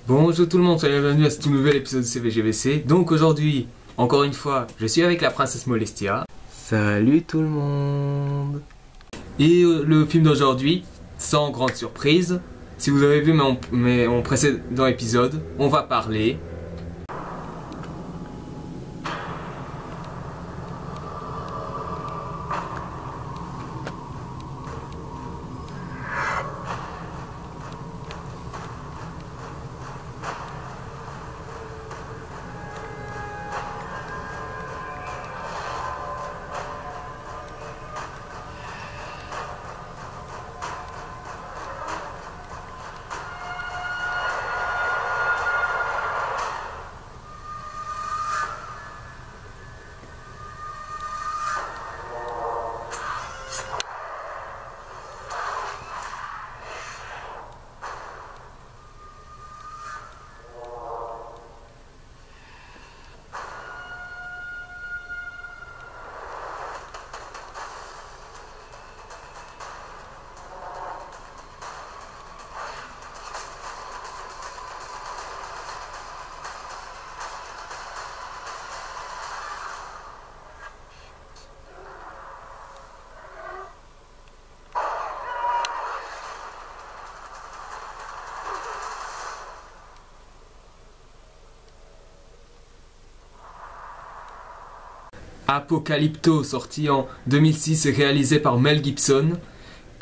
Bonjour tout le monde, soyez bienvenus à ce tout nouvel épisode de CVGVC. Donc aujourd'hui, encore une fois, je suis avec la princesse Molestia. Salut tout le monde. Et le film d'aujourd'hui, sans grande surprise, si vous avez vu mon précédent épisode, on va parler Apocalypto, sorti en 2006 et réalisé par Mel Gibson,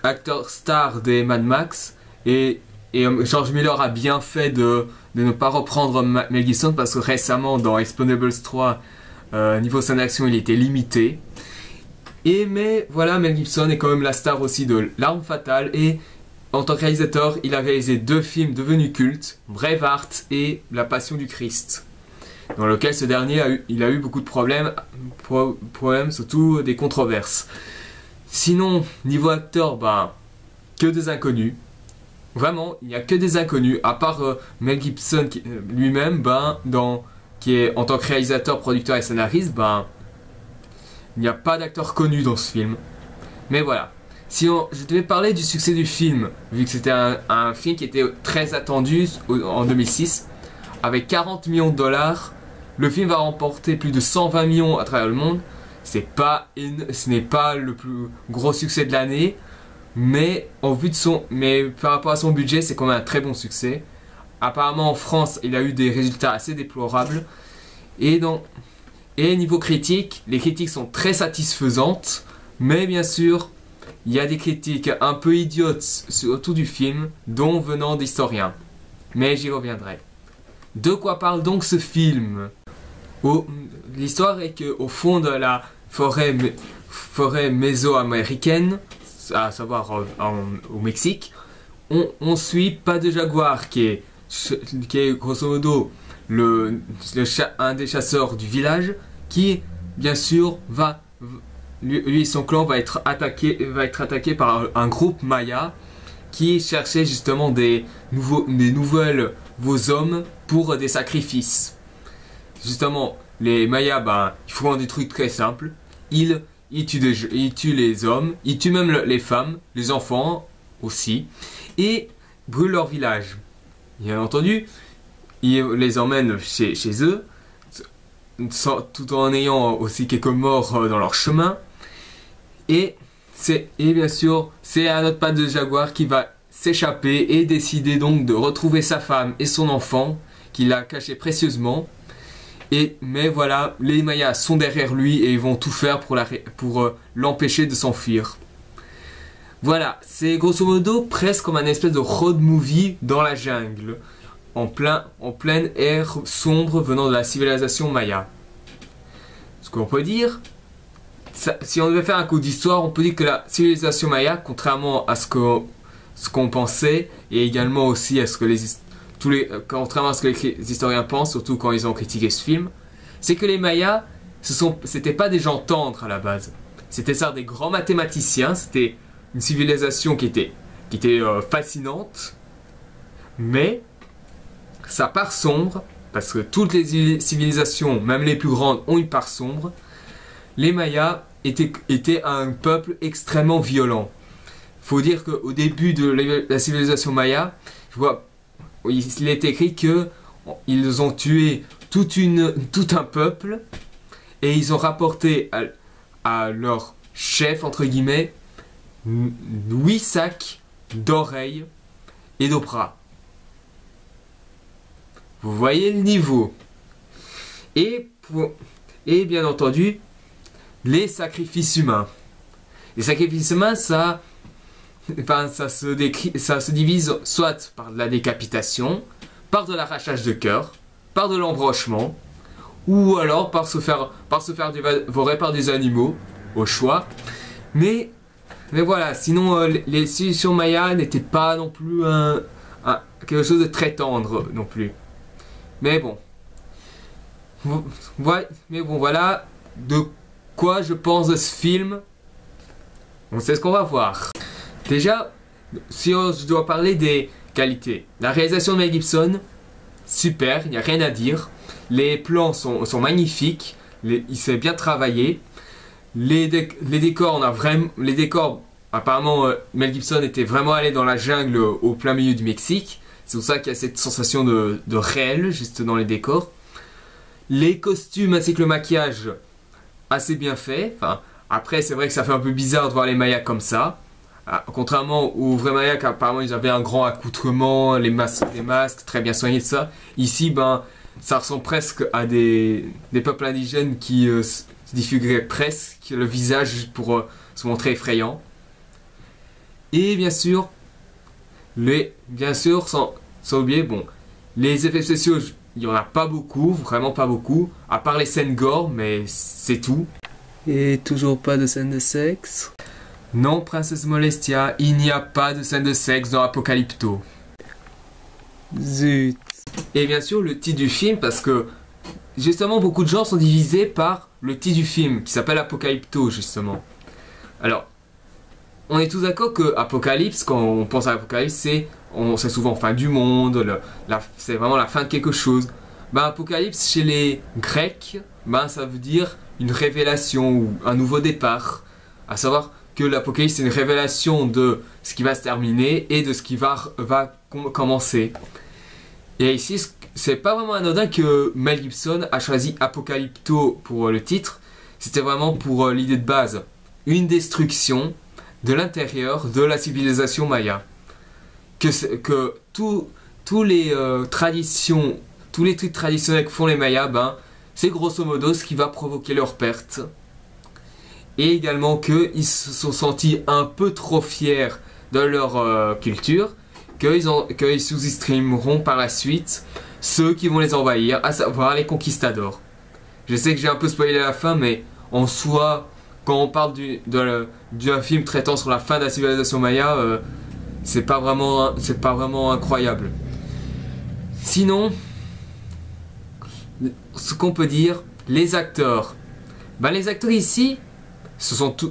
acteur star des Mad Max, et George Miller a bien fait de ne pas reprendre Mel Gibson parce que récemment dans Expendables 3, niveau scène d'action il était limité. Mais voilà, Mel Gibson est quand même la star aussi de L'Arme Fatale, et en tant que réalisateur il a réalisé deux films devenus cultes, Braveheart et La Passion du Christ, dans lequel ce dernier a eu beaucoup de problèmes, surtout des controverses. Sinon, niveau acteur, que des inconnus. Vraiment, il n'y a que des inconnus, à part Mel Gibson lui-même, qui est en tant que réalisateur, producteur et scénariste, il n'y a pas d'acteur connu dans ce film. Mais voilà. Sinon, je devais parler du succès du film, vu que c'était un film qui était très attendu en 2006, avec 40 millions de dollars. Le film va remporter plus de 120 millions à travers le monde. Ce n'est pas le plus gros succès de l'année, mais par rapport à son budget, c'est quand même un très bon succès. Apparemment en France, il a eu des résultats assez déplorables. Et niveau critique, les critiques sont très satisfaisantes, mais bien sûr, il y a des critiques un peu idiotes autour du film, dont venant d'historiens. Mais j'y reviendrai. De quoi parle donc ce film ? L'histoire est qu'au fond de la forêt mésoaméricaine, à savoir au Mexique, on suit Pas de Jaguar, qui est grosso modo un des chasseurs du village, qui bien sûr lui et son clan va être attaqué par un groupe Maya qui cherchait justement des nouveaux hommes pour des sacrifices. Justement, les Mayas, ils font des trucs très simples. Ils tuent les hommes, ils tuent même les femmes, les enfants aussi, et brûlent leur village. Bien entendu, ils les emmènent chez eux, tout en ayant aussi quelques morts dans leur chemin. Et bien sûr, c'est un autre Pas de Jaguar qui va s'échapper et décider donc de retrouver sa femme et son enfant, qu'il a caché précieusement. Mais voilà, les Mayas sont derrière lui et ils vont tout faire pour l'empêcher de s'enfuir. Voilà, c'est grosso modo presque comme un espèce de road movie dans la jungle, en plein air sombre venant de la civilisation Maya. Ce qu'on peut dire, si on devait faire un coup d'histoire, on peut dire que la civilisation Maya, contrairement à ce qu'on pensait, et également aussi à ce que contrairement à ce que les historiens pensent, surtout quand ils ont critiqué ce film, c'est que les Mayas, c'était pas des gens tendres à la base. C'était ça, des grands mathématiciens. C'était une civilisation qui était fascinante, mais sa part sombre, parce que toutes les civilisations, même les plus grandes, ont une part sombre. Les Mayas étaient un peuple extrêmement violent. Faut dire qu'au début de la civilisation Maya, il est écrit que ils ont tué tout un peuple et ils ont rapporté à leur chef, entre guillemets, 8 sacs d'oreilles et de bras. Vous voyez le niveau. Et bien entendu, les sacrifices humains. Les sacrifices humains, ça se divise soit par de la décapitation, par de l'arrachage de cœur, par de l'embrochement, ou alors par se faire dévorer par des animaux, au choix. Mais voilà, sinon les civilisations mayas n'étaient pas non plus quelque chose de très tendre non plus. Mais bon. Voilà de quoi je pense de ce film. On sait ce qu'on va voir. Déjà, si je dois parler des qualités. La réalisation de Mel Gibson, super, il n'y a rien à dire. Les plans sont magnifiques, il s'est bien travaillé. Les décors, apparemment Mel Gibson était vraiment allé dans la jungle au plein milieu du Mexique. C'est pour ça qu'il y a cette sensation de réel juste dans les décors. Les costumes ainsi que le maquillage, assez bien fait. Enfin, après, c'est vrai que ça fait un peu bizarre de voir les Mayas comme ça. Contrairement aux vrais Mayas, apparemment ils avaient un grand accoutrement, les masques très bien soignés de ça. Ici, ça ressemble presque à des peuples indigènes qui se défiguraient presque le visage pour se montrer effrayant. Et bien sûr, sans oublier, les effets spéciaux, il n'y en a pas beaucoup, vraiment pas beaucoup, à part les scènes gore, mais c'est tout. Et toujours pas de scène de sexe? Non, Princesse Molestia, il n'y a pas de scène de sexe dans Apocalypto. Zut. Et bien sûr, le titre du film, parce que justement, beaucoup de gens sont divisés par le titre du film, qui s'appelle Apocalypto, justement. Alors, on est tous d'accord que Apocalypse, quand on pense à Apocalypse, c'est souvent fin du monde, c'est vraiment la fin de quelque chose. Apocalypse, chez les Grecs, ça veut dire une révélation ou un nouveau départ. À savoir que l'Apocalypse, c'est une révélation de ce qui va se terminer et de ce qui va commencer. Et ici, c'est pas vraiment anodin que Mel Gibson a choisi Apocalypto pour le titre. C'était vraiment pour l'idée de base. Une destruction de l'intérieur de la civilisation maya. Que tous les trucs traditionnels que font les Mayas, c'est grosso modo ce qui va provoquer leur perte. Et également qu'ils se sont sentis un peu trop fiers de leur culture, qu'ils sous-estimeront par la suite ceux qui vont les envahir, à savoir les conquistadors. Je sais que j'ai un peu spoilé la fin, mais en soi, quand on parle d'un film traitant sur la fin de la civilisation maya, c'est pas vraiment incroyable. Sinon, ce qu'on peut dire, les acteurs. Les acteurs ici,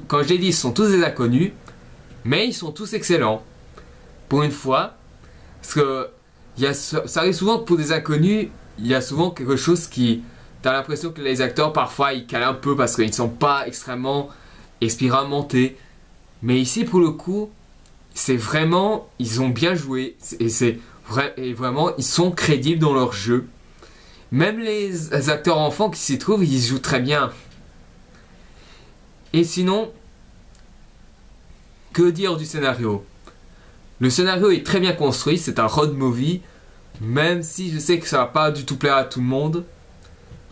comme je l'ai dit, ce sont tous des inconnus, mais ils sont tous excellents. Pour une fois, parce que ça arrive souvent que pour des inconnus, il y a souvent quelque chose qui... T'as l'impression que les acteurs, parfois, ils calent un peu parce qu'ils ne sont pas extrêmement expérimentés. Mais ici, pour le coup, c'est vraiment... Ils ont bien joué. Et vraiment, ils sont crédibles dans leur jeu. Même les acteurs enfants qui s'y trouvent, ils jouent très bien. Et sinon, que dire du scénario? Le scénario est très bien construit, c'est un road movie, même si je sais que ça va pas du tout plaire à tout le monde.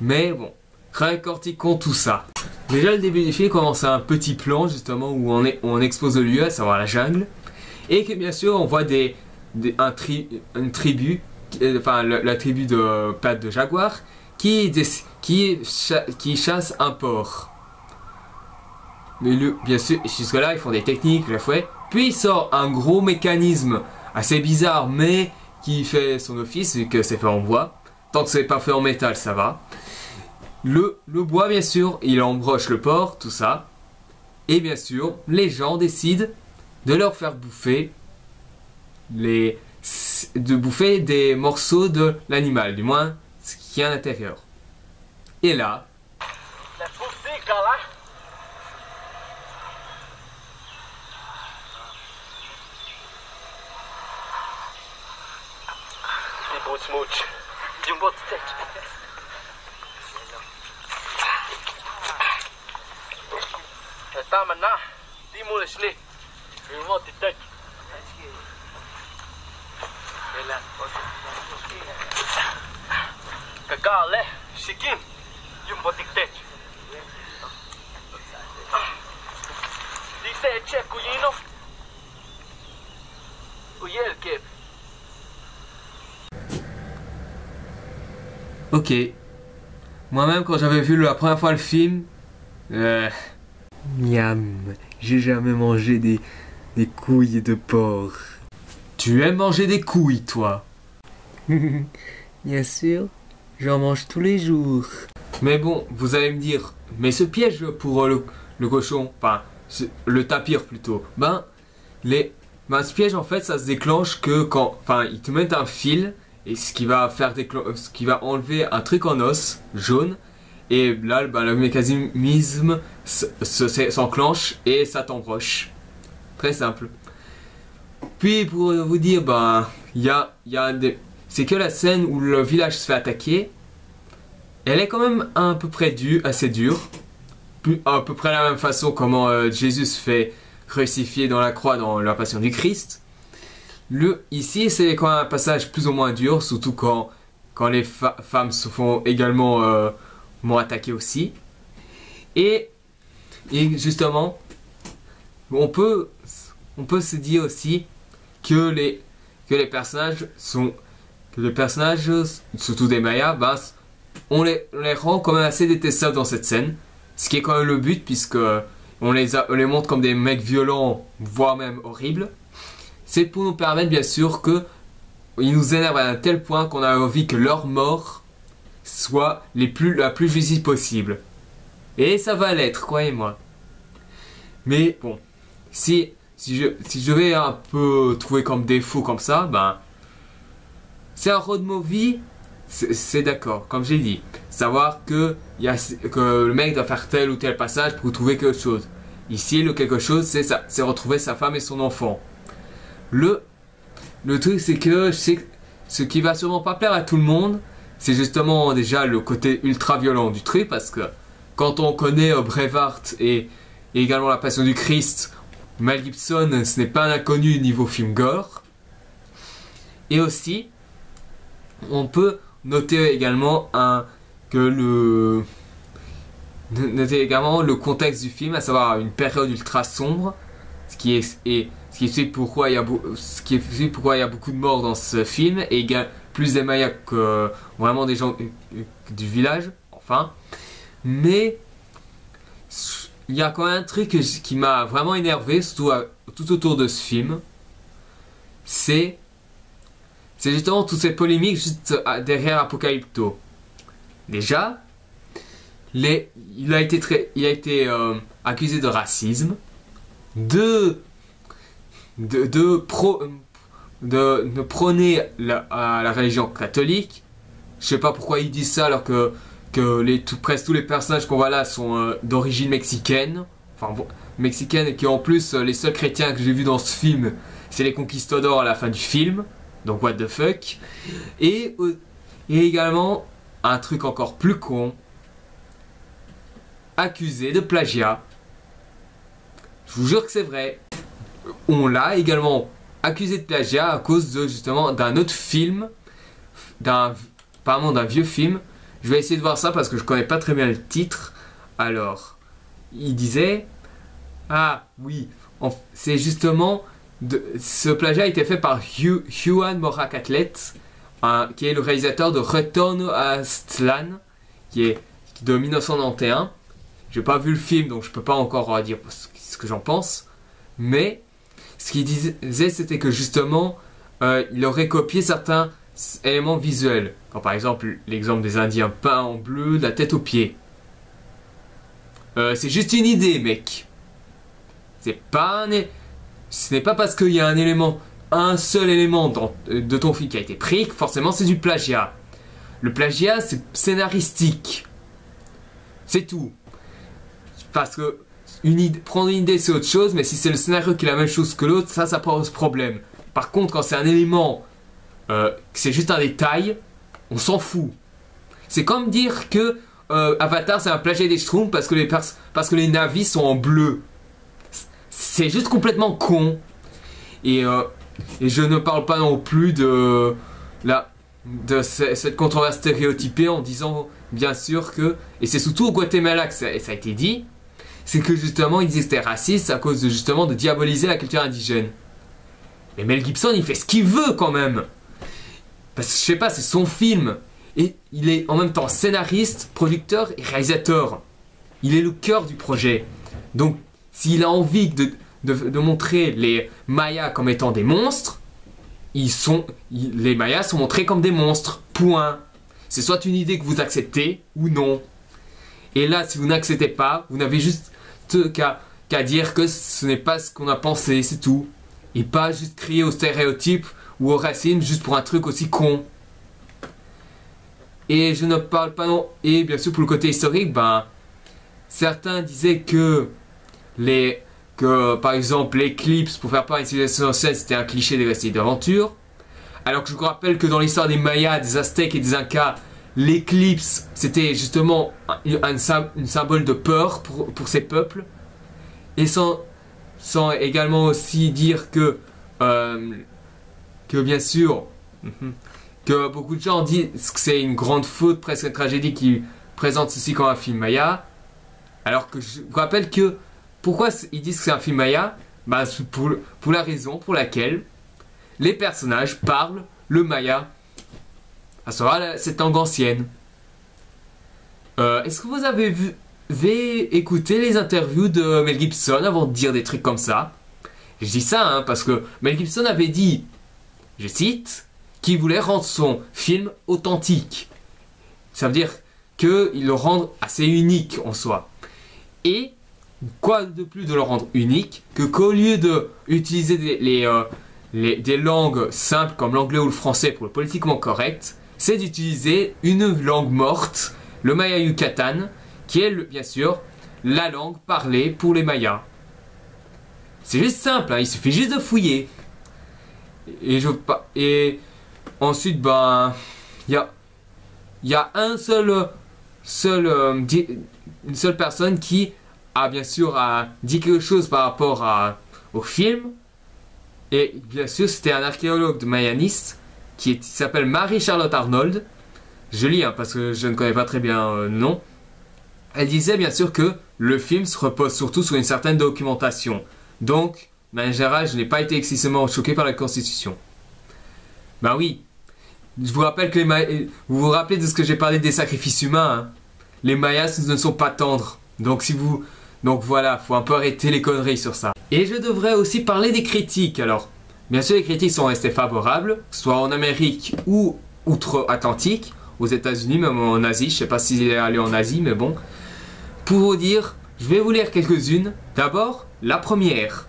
Mais bon, récortiquons tout ça. Déjà, le début du film commence à un petit plan, justement, où on expose le lieu, à savoir la jungle. Et que bien sûr, on voit une tribu, la tribu de pattes de jaguar, qui chasse un porc. Mais bien sûr, jusque-là, ils font des techniques, le fouet. Puis il sort un gros mécanisme assez bizarre, mais qui fait son office, vu que c'est fait en bois. Tant que c'est pas fait en métal, ça va. Le bois, bien sûr, il embroche le porc, tout ça. Et bien sûr, les gens décident de leur faire bouffer des morceaux de l'animal, du moins ce qui est à l'intérieur. Et là... smooch. Jumbo tech. Tama na. Di mo na sini. Jumbo tech. Kagale, Shikin, Jumbo tech. Dice check Cuyino. Uyel Kip. Ok. Moi-même, quand j'avais vu la première fois le film, Miam, j'ai jamais mangé des couilles de porc. tu aimes manger des couilles, toi. Bien sûr, j'en mange tous les jours. Mais bon, vous allez me dire, mais ce piège pour le cochon, enfin, le tapir plutôt, ce piège en fait, ça se déclenche que quand, enfin, ils te mettent un fil et ce qui va enlever un truc en os jaune et là, le mécanisme s'enclenche et ça t'embroche. Très simple. Puis pour vous dire, c'est que la scène où le village se fait attaquer, elle est quand même à peu près assez dure. À peu près la même façon comment Jésus se fait crucifier dans la croix dans la Passion du Christ. Ici, c'est quand même un passage plus ou moins dur, surtout quand les femmes se font également attaquer aussi. Et justement, on peut se dire aussi que les personnages, surtout des Mayas, on les rend quand même assez détestables dans cette scène. Ce qui est quand même le but, puisque on les montre comme des mecs violents, voire même horribles. C'est pour nous permettre, bien sûr, qu'ils nous énervent à un tel point qu'on a envie que leur mort soit la plus visible possible. Et ça va l'être, croyez-moi. Mais bon, si je vais un peu trouver comme défaut comme ça, c'est un road movie, c'est d'accord, comme j'ai dit. Savoir que le mec doit faire tel ou tel passage pour trouver quelque chose. Ici, le quelque chose, c'est retrouver sa femme et son enfant. Le truc, c'est que ce qui va sûrement pas plaire à tout le monde, c'est justement déjà le côté ultra violent du truc, parce que quand on connaît Braveheart et également La Passion du Christ, Mel Gibson, ce n'est pas un inconnu niveau film gore. Et aussi, on peut noter également le contexte du film, à savoir une période ultra sombre, ce qui explique pourquoi il y a beaucoup de morts dans ce film, et plus des Mayas que vraiment des gens du village, enfin. Mais il y a quand même un truc qui m'a vraiment énervé, surtout tout autour de ce film, c'est justement toutes ces polémiques juste derrière Apocalypto. Déjà, il a été accusé de racisme, de prôner la religion catholique. Je sais pas pourquoi il dit ça alors que presque tous les personnages qu'on voit là sont d'origine mexicaine. Enfin bon, mexicaine, et qui en plus les seuls chrétiens que j'ai vus dans ce film, c'est les conquistadors à la fin du film. Donc what the fuck. Et également un truc encore plus con, accusé de plagiat. Je vous jure que c'est vrai. On l'a également accusé de plagiat à cause justement d'un autre film, apparemment d'un vieux film. Je vais essayer de voir ça parce que je connais pas très bien le titre. Alors, il disait, ah oui, c'est justement ce plagiat a été fait par Juan Morakatlet, qui est le réalisateur de Retorno a Aztlán, qui est de 1991. J'ai pas vu le film, donc je peux pas encore dire ce que j'en pense. Mais ce qu'il disait, c'était que justement, il aurait copié certains éléments visuels. Comme par exemple l'exemple des Indiens peints en bleu, de la tête aux pieds. C'est juste une idée, mec. Ce n'est pas parce qu'il y a un seul élément de ton film qui a été pris que forcément c'est du plagiat. Le plagiat, c'est scénaristique. C'est tout. Parce que prendre une idée, c'est autre chose, mais si c'est le scénario qui est la même chose que l'autre, ça pose problème. Par contre, quand c'est un élément c'est juste un détail, on s'en fout. C'est comme dire que Avatar c'est un plagiat des Schtroumpfs parce que les navis sont en bleu. C'est juste complètement con. Et je ne parle pas non plus de cette controverse stéréotypée en disant bien sûr que, et c'est surtout au Guatemala que ça a été dit, c'est que justement ils disaient que c'était raciste à cause justement de diaboliser la culture indigène. Mais Mel Gibson il fait ce qu'il veut quand même. Parce que je sais pas, c'est son film. Et il est en même temps scénariste, producteur et réalisateur. Il est le cœur du projet. Donc s'il a envie de montrer les Mayas comme étant des monstres, les Mayas sont montrés comme des monstres. Point. C'est soit une idée que vous acceptez ou non. Et là, si vous n'acceptez pas, vous n'avez juste qu'à dire que ce n'est pas ce qu'on a pensé, c'est tout. Et pas juste crier au stéréotype ou au racisme juste pour un truc aussi con. Et je ne parle pas non. Et bien sûr, pour le côté historique, certains disaient que par exemple l'éclipse pour faire part d'une civilisation ancienne c'était un cliché des récits d'aventure, alors que je vous rappelle que dans l'histoire des Mayas, des Aztèques et des Incas, l'éclipse c'était justement un symbole de peur pour ces peuples, et sans également aussi dire que bien sûr que beaucoup de gens disent que c'est une grande faute, presque une tragédie qui présente ceci comme un film Maya, alors que je vous rappelle que pourquoi ils disent que c'est un film Maya? Pour la raison pour laquelle les personnages parlent le Maya, à savoir cette langue ancienne. Est-ce que vous avez écouté les interviews de Mel Gibson avant de dire des trucs comme ça? Je dis ça parce que Mel Gibson avait dit, je cite, qu'il voulait rendre son film authentique. Ça veut dire qu'il le rende assez unique en soi. Et quoi de plus de le rendre unique qu'au lieu d'utiliser des langues simples comme l'anglais ou le français pour le politiquement correct, c'est d'utiliser une langue morte, le Maya Yucatan, qui est bien sûr la langue parlée pour les Mayas. C'est juste simple, il suffit juste de fouiller. Et ensuite, il y a une seule personne qui a bien sûr dit quelque chose par rapport au film. Et bien sûr, c'était un archéologue de mayaniste qui s'appelle Marie-Charlotte Arnold. Je lis parce que je ne connais pas très bien le nom. Elle disait bien sûr que le film se repose surtout sur une certaine documentation. Donc, de manière générale, je n'ai pas été excessivement choqué par la Constitution. Oui, je vous rappelle que vous vous rappelez de ce que j'ai parlé des sacrifices humains. Les Mayas ne sont pas tendres. Donc voilà, faut un peu arrêter les conneries sur ça. Et je devrais aussi parler des critiques. Alors, bien sûr, les critiques sont restées favorables, soit en Amérique ou outre-Atlantique, aux États-Unis, même en Asie. Je sais pas s'il est allé en Asie, mais bon. Pour vous dire, je vais vous lire quelques-unes. D'abord, la première.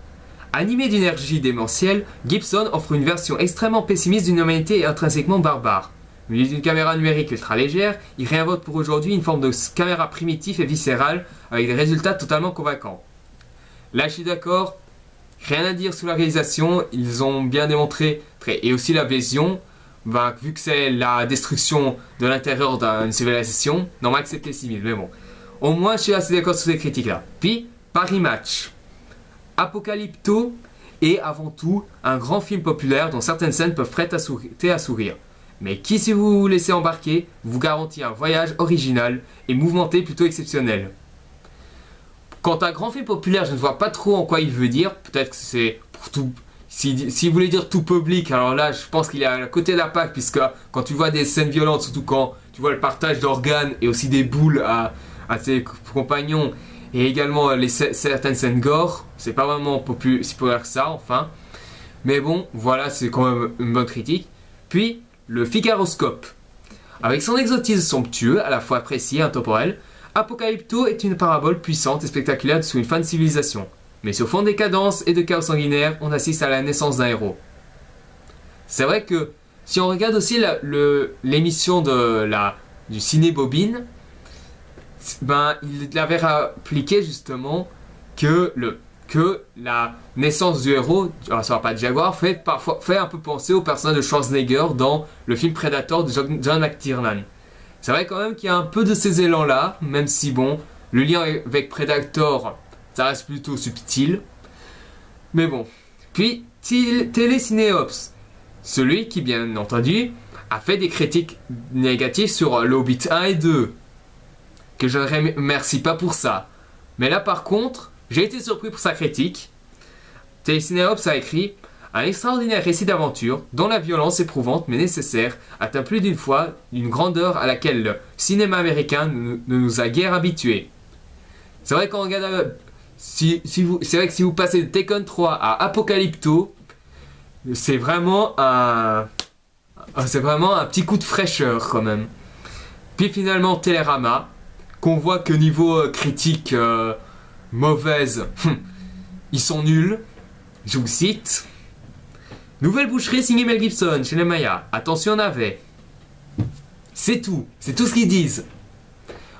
Animé d'énergie démentielle, Gibson offre une version extrêmement pessimiste d'une humanité intrinsèquement barbare. Muni d'une caméra numérique ultra légère, il réinvente pour aujourd'hui une forme de caméra primitive et viscérale avec des résultats totalement convaincants. Là je suis d'accord, rien à dire sur la réalisation, ils ont bien démontré, et aussi la vision, vu que c'est la destruction de l'intérieur d'une civilisation, normal que c'est pessimiste, mais bon. Au moins je suis assez d'accord sur ces critiques là. Puis, Paris Match. Apocalypto est avant tout un grand film populaire dont certaines scènes peuvent prêter à sourire. Mais qui, si vous vous laissez embarquer, vous garantit un voyage original et mouvementé plutôt exceptionnel. Quant à grand film populaire, je ne vois pas trop en quoi il veut dire. Peut-être que c'est pour tout. S'il voulait dire tout public, alors là, je pense qu'il est à côté de la PAC, puisque quand tu vois des scènes violentes, surtout quand tu vois le partage d'organes et aussi des boules à ses compagnons, et également certaines scènes gore, c'est pas vraiment populaire que ça, enfin. Mais bon, voilà, c'est quand même une bonne critique. Puis, le Figaroscope. Avec son exotisme somptueux, à la fois précis et intemporel, Apocalypto est une parabole puissante et spectaculaire sous une fin de civilisation. Mais sur fond de décadence et de chaos sanguinaire, on assiste à la naissance d'un héros. C'est vrai que, si on regarde aussi l'émission du Ciné Bobine, il avait appliqué justement que que la naissance du héros, alors ça va pas de Jaguar, fait un peu penser au personnage de Schwarzenegger dans le film Predator de John McTiernan. C'est vrai quand même qu'il y a un peu de ces élans-là, même si bon, le lien avec Predator, ça reste plutôt subtil. Mais bon. Puis, Télécinéops, celui qui, bien entendu, a fait des critiques négatives sur le Hobbit 1 et 2. Que je ne remercie pas pour ça. Mais là, par contre, j'ai été surpris pour sa critique. Télécinéops a écrit « Un extraordinaire récit d'aventure, dont la violence éprouvante mais nécessaire atteint plus d'une fois une grandeur à laquelle le cinéma américain ne nous a guère habitués. » C'est vrai qu'on regarde... c'est vrai que si vous passez de Tekken 3 à Apocalypto, c'est vraiment un petit coup de fraîcheur quand même. Puis finalement Télérama, qu'on voit que niveau critique mauvaise, ils sont nuls. Je vous cite. Nouvelle boucherie signée Mel Gibson chez les Mayas. Attention on avait. C'est tout ce qu'ils disent.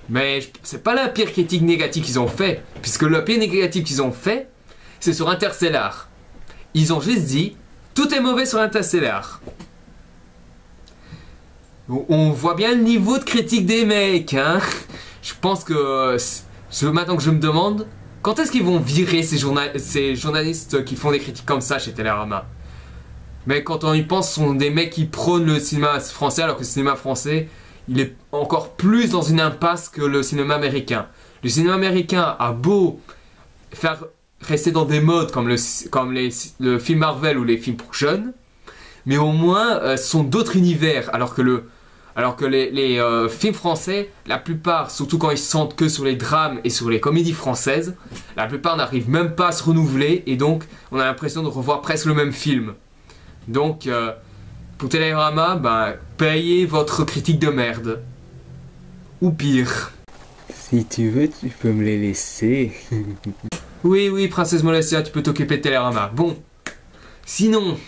Mais c'est pas la pire critique négative qu'ils ont fait, puisque la pire négative qu'ils ont fait, c'est sur Interstellar. Ils ont juste dit, tout est mauvais sur Interstellar. On voit bien le niveau de critique des mecs, hein. Je pense que, maintenant que je me demande, quand est-ce qu'ils vont virer ces journalistes qui font des critiques comme ça chez Télérama? Mais quand on y pense, ce sont des mecs qui prônent le cinéma français, alors que le cinéma français, il est encore plus dans une impasse que le cinéma américain. Le cinéma américain a beau faire rester dans des modes comme le film Marvel ou les films pour jeunes, mais au moins ce sont d'autres univers, alors que les films français, la plupart, surtout quand ils se centrent que sur les drames et sur les comédies françaises, la plupart n'arrivent même pas à se renouveler, et donc on a l'impression de revoir presque le même film. Donc... pour Télérama, payez votre critique de merde. Ou pire. Si tu veux, tu peux me les laisser. Oui, Princesse Molestia, tu peux t'occuper de Télérama. Bon. Sinon,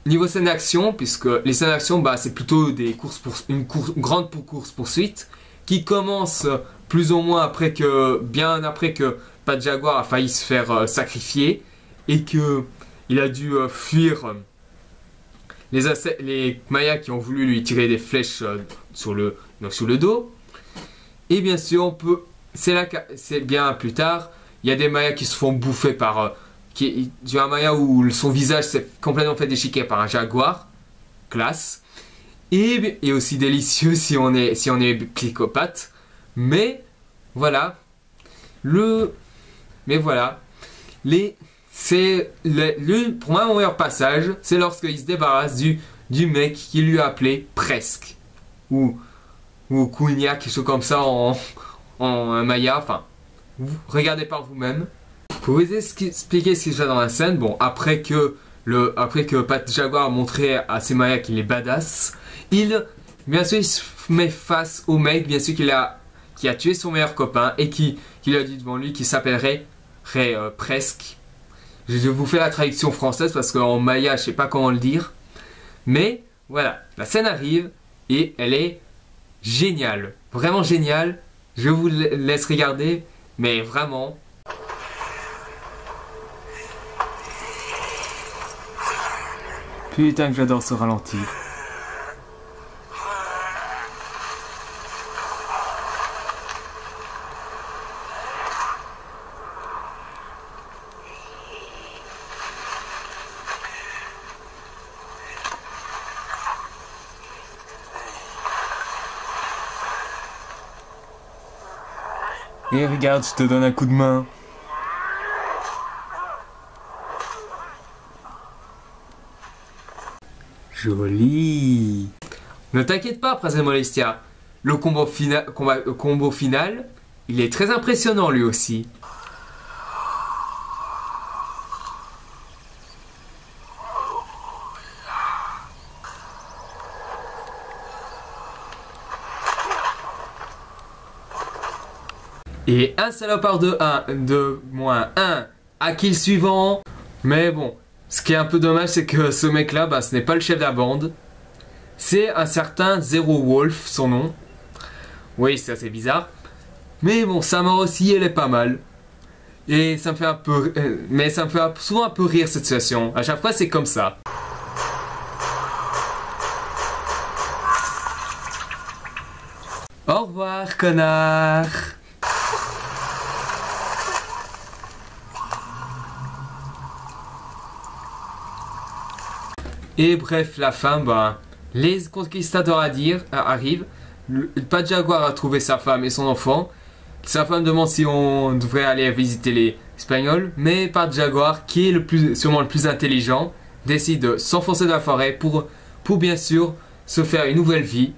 niveau scène d'action, puisque les scènes d'action, c'est plutôt des une grande course-poursuite, qui commence plus ou moins bien après que Pat Jaguar a failli se faire sacrifier, et que il a dû fuir... les Mayas qui ont voulu lui tirer des flèches sur le dos. Et bien sûr, c'est bien plus tard, il y a des Mayas qui se font bouffer par... il y a un Maya où son visage s'est complètement fait déchiqueter par un jaguar. Classe. Et aussi délicieux si on est psychopathe. Mais, voilà. Pour moi, mon meilleur passage, c'est lorsqu'il se débarrasse du mec qui lui a appelé Presque. Ou Kounia, quelque chose comme ça en maya. Enfin, regardez par vous-même. Pour vous expliquer ce qui se passe dans la scène, bon, après que Pat Jaguar a montré à ses mayas qu'il est badass, bien sûr, il se met face au mec, bien sûr, qui a tué son meilleur copain et qui lui a dit devant lui qu'il s'appellerait Presque. Je vous fais la traduction française parce qu'en maya, je sais pas comment le dire. Mais voilà, la scène arrive et elle est géniale. Vraiment géniale. Je vous laisse regarder, mais vraiment. Putain que j'adore ce ralenti. Et regarde, je te donne un coup de main. Joli. Ne t'inquiète pas, Princesse Molestia. Le combo final, il est très impressionnant lui aussi. Et un salopard de moins 1 à kill suivant. Mais bon, ce qui est un peu dommage, c'est que ce mec-là, ce n'est pas le chef de la bande. C'est un certain Zero Wolf, son nom. Oui, c'est assez bizarre. Mais bon, sa mort aussi, elle est pas mal. Et ça me fait un peu... mais ça me fait souvent un peu rire cette situation. À chaque fois, c'est comme ça. Au revoir, connard! Et bref, la fin, bah, les conquistadors arrivent. Pas de Jaguar a trouvé sa femme et son enfant. Sa femme demande si on devrait aller visiter les Espagnols, mais Pas de Jaguar, qui est sûrement le plus intelligent, décide de s'enfoncer dans la forêt pour bien sûr se faire une nouvelle vie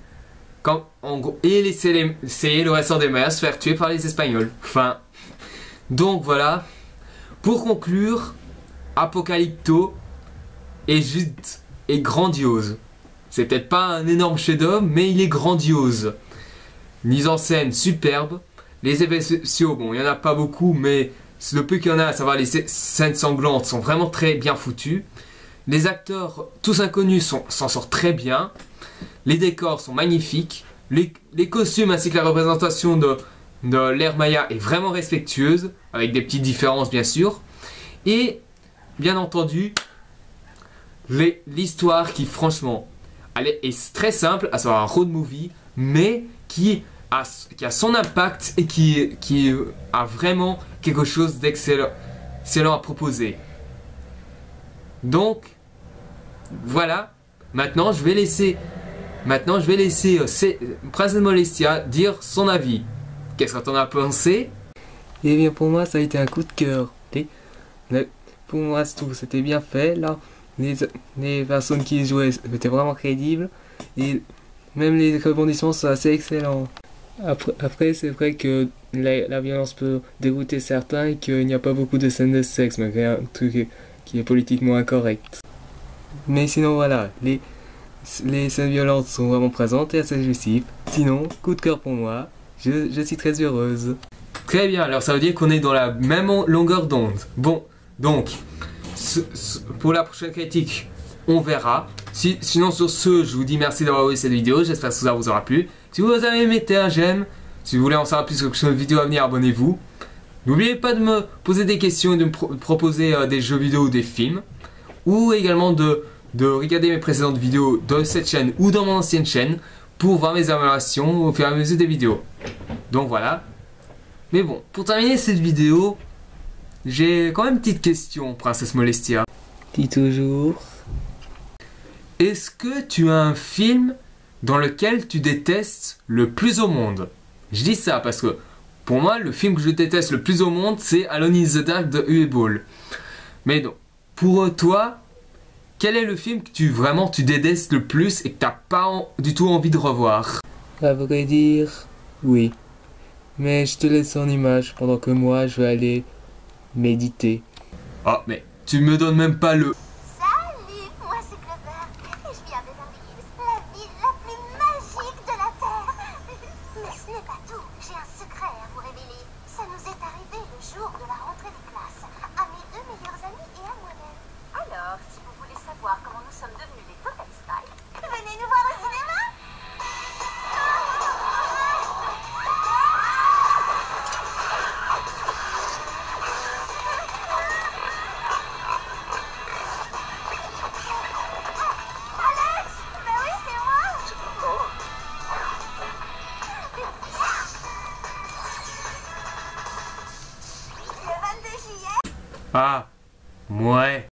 et laisser le restant des Mayas se faire tuer par les Espagnols. Enfin, donc voilà. Pour conclure, Apocalypto est juste et grandiose. C'est peut-être pas un énorme chef-d'œuvre, mais il est grandiose. Mise en scène superbe. Les effets spéciaux, bon, il n'y en a pas beaucoup, mais le peu qu'il y en a, à savoir les scènes sanglantes, sont vraiment très bien foutues. Les acteurs, tous inconnus, s'en sortent très bien. Les décors sont magnifiques. Les costumes ainsi que la représentation de l'ère Maya est vraiment respectueuse, avec des petites différences bien sûr. Et, bien entendu, l'histoire qui, franchement, est très simple, à savoir un road movie, mais qui a son impact et qui a vraiment quelque chose d'excellent à proposer. Donc, voilà. Maintenant, je vais laisser Princesse Molestia dire son avis. Qu'est-ce que t'en as pensé? Eh bien, pour moi, ça a été un coup de cœur. Pour moi, tout c'était bien fait. Là, les personnes qui jouaient étaient vraiment crédibles. Et même les rebondissements sont assez excellents. Après c'est vrai que la violence peut dégoûter certains et qu'il n'y a pas beaucoup de scènes de sexe, malgré un truc qui est politiquement incorrect. Mais sinon, voilà, les scènes violentes sont vraiment présentes et assez jouissives. Sinon, coup de cœur pour moi. Je suis très heureuse. Très bien, alors ça veut dire qu'on est dans la même longueur d'onde. Bon, donc, pour la prochaine critique, on verra. Sinon, sur ce, je vous dis merci d'avoir vu cette vidéo. J'espère que ça vous aura plu. Si vous avez aimé, mettez un j'aime. Si vous voulez en savoir plus sur une vidéo à venir, abonnez-vous. N'oubliez pas de me poser des questions et de me proposer des jeux vidéo ou des films. Ou également de regarder mes précédentes vidéos de cette chaîne ou dans mon ancienne chaîne pour voir mes améliorations au fur et à mesure des vidéos. Donc voilà. Mais bon, pour terminer cette vidéo, j'ai quand même une petite question, Princesse Molestia. Qui toujours. Est-ce que tu as un film dans lequel tu détestes le plus au monde? Je dis ça parce que pour moi, le film que je déteste le plus au monde, c'est Alone in the Dark de Uwe Boll. Mais non, pour toi, quel est le film que tu détestes le plus et que t'as pas du tout envie de revoir? À vrai dire, oui. Mais je te laisse en image pendant que moi je vais aller méditer. Oh, mais tu me donnes même pas le... Salut, moi c'est Clover et je viens de Beverly Hills, la ville la plus magique de la Terre. Mais ce n'est pas tout, j'ai un secret à vous révéler. Ça nous est arrivé le jour de la rentrée des classes, à mes deux meilleurs amis et à moi-même. Alors, si vous voulez savoir comment nous sommes devenus des Total Spies, venez nous voir au cinéma. Ah, ouais.